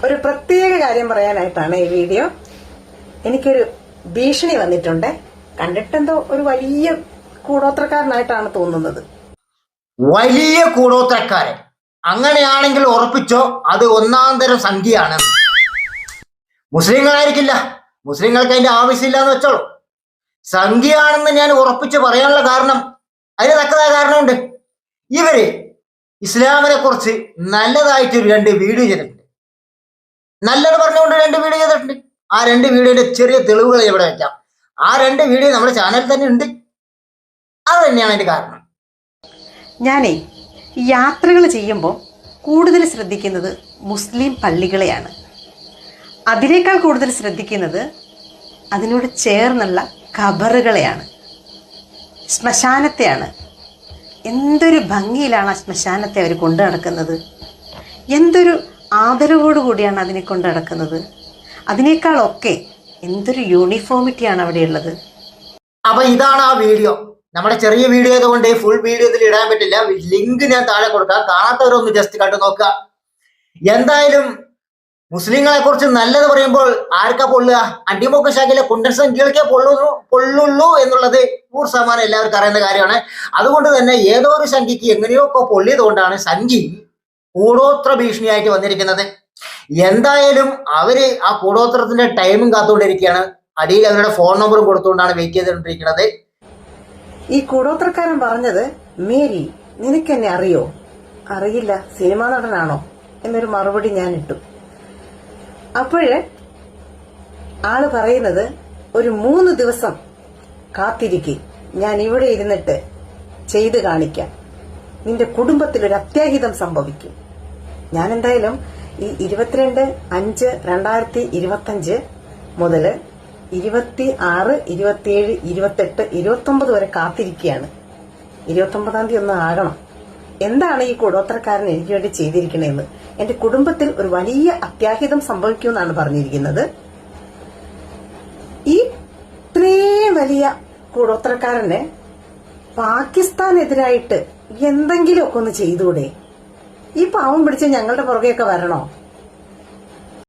ഒരു പ്രത്യേക കാര്യം പറയാനായിട്ടാണ് ഈ വീഡിയോ. എനിക്കൊരു ഭീഷണി വന്നിട്ടുണ്ട്. കണ്ടിട്ടെന്തോ ഒരു വലിയ കൂടോത്രക്കാരനായിട്ടാണ് തോന്നുന്നത്. വലിയ കൂടോത്രക്കാരൻ അങ്ങനെയാണെങ്കിൽ ഉറപ്പിച്ചോ, അത് ഒന്നാന്തരം സംഖ്യയാണ്. മുസ്ലിങ്ങളായിരിക്കില്ല, മുസ്ലിങ്ങൾക്ക് അതിന്റെ ആവശ്യമില്ല എന്ന് വെച്ചോളൂ. സംഖ്യയാണെന്ന് ഞാൻ ഉറപ്പിച്ച് പറയാനുള്ള കാരണം, അതിന് തക്കതായ കാരണമുണ്ട്. ഇവര് ഇസ്ലാമിനെ കുറിച്ച് നല്ലതായിട്ട് 2 വീഡിയോ ചെയ്തിട്ടുണ്ട്. നല്ലത് പറഞ്ഞുകൊണ്ട് 2 വീഡിയോ ചെയ്തിട്ടുണ്ട്. ആ 2 വീഡിയോയുടെ ചെറിയ തെളിവുകൾ ഇവിടെ വെക്കാം. ആ 2 വീഡിയോ നമ്മുടെ ചാനലിൽ തന്നെ ഉണ്ട്. അത് തന്നെയാണ് അതിന്റെ കാരണം. ഞാനേ യാത്രകൾ ചെയ്യുമ്പോൾ കൂടുതൽ ശ്രദ്ധിക്കുന്നത് മുസ്ലിം പള്ളികളെയാണ്. അതിനേക്കാൾ കൂടുതൽ ശ്രദ്ധിക്കുന്നത് അതിനോട് ചേർന്നുള്ള ഖബറുകളെയാണ്, ശ്മശാനത്തെയാണ്. എന്തൊരു ഭംഗിയിലാണ് ആ ശ്മശാനത്തെ അവർ കൊണ്ടു നടക്കുന്നത്. എന്തൊരു ആദരവോടു കൂടിയാണ് അതിനെ കൊണ്ടു നടക്കുന്നത്. അതിനേക്കാളൊക്കെ എന്തൊരു യൂണിഫോമിറ്റിയാണ് അവിടെയുള്ളത്. അപ്പൊ ഇതാണ് ആ വീഡിയോ. നമ്മുടെ ചെറിയ വീഡിയോ ആയതുകൊണ്ട് ഫുൾ വീഡിയോ ഇതിൽ ഇടാൻ പറ്റില്ല. ലിങ്ക് ഞാൻ താഴെ കൊടുക്കാം. കാണാത്തവരൊന്ന് ജസ്റ്റ് കണ്ടു നോക്കുക. എന്തായാലും മുസ്ലിങ്ങളെ കുറിച്ച് നല്ലത് പറയുമ്പോൾ ആർക്കാ പൊള്ളുക? അണ്ടിമുക്ക ശാഖയിലെ കുണ്ടൻ സംഖ്യകൾക്കേ പൊള്ളുള്ളൂ എന്നുള്ളത് 100% എല്ലാവർക്കും അറിയുന്ന കാര്യമാണ്. അതുകൊണ്ട് തന്നെ ഏതോ ഒരു സംഖ്യക്ക് എങ്ങനെയോ ഒക്കെ പൊള്ളിയത് കൊണ്ടാണ് സംഖ്യ കൂടോത്ര ഭീഷണിയായിട്ട് വന്നിരിക്കുന്നത്. എന്തായാലും അവര് ആ കൂടോത്രത്തിന്റെ ടൈമും കാത്തുകൊണ്ടിരിക്കുകയാണ്. അടിയിൽ അവരുടെ ഫോൺ നമ്പറും കൊടുത്തുകൊണ്ടാണ് വെയിറ്റ് ചെയ്തുകൊണ്ടിരിക്കുന്നത്. ഈ കൂടോത്രക്കാരൻ പറഞ്ഞത്, മേരി നിനക്കെന്നെ അറിയോ? അറിയില്ല, സിനിമാ നടനാണോ എന്നൊരു മറുപടി ഞാൻ ഇട്ടു. അപ്പോഴ് ആള് പറയുന്നത്, ഒരു 3 ദിവസം കാത്തിരിക്കെ, ഞാൻ ഇവിടെ ഇരുന്നിട്ട് ചെയ്ത് കാണിക്കാം, നിന്റെ കുടുംബത്തിൽ ഒരു അത്യാഹിതം സംഭവിക്കും. ഞാൻ എന്തായാലും ഈ 22/5/2025 മുതൽ 26, 27, 28, 29 വരെ കാത്തിരിക്കുകയാണ്. 29-ാം തീയതി ഒന്ന് ആകണം. എന്താണ് ഈ കൂടോത്രക്കാരൻ എനിക്ക് വേണ്ടി ചെയ്തിരിക്കണേന്ന്. എന്റെ കുടുംബത്തിൽ ഒരു വലിയ അത്യാഹിതം സംഭവിക്കുമെന്നാണ് പറഞ്ഞിരിക്കുന്നത്. ഈ ഇത്രയും വലിയ കൂടോത്രക്കാരന് പാകിസ്ഥാനെതിരായിട്ട് എന്തെങ്കിലുമൊക്കെ ഒന്ന് ചെയ്തുകൂടെ? ഈ പാവം പിടിച്ച് ഞങ്ങളുടെ പുറകെയൊക്കെ വരണോ?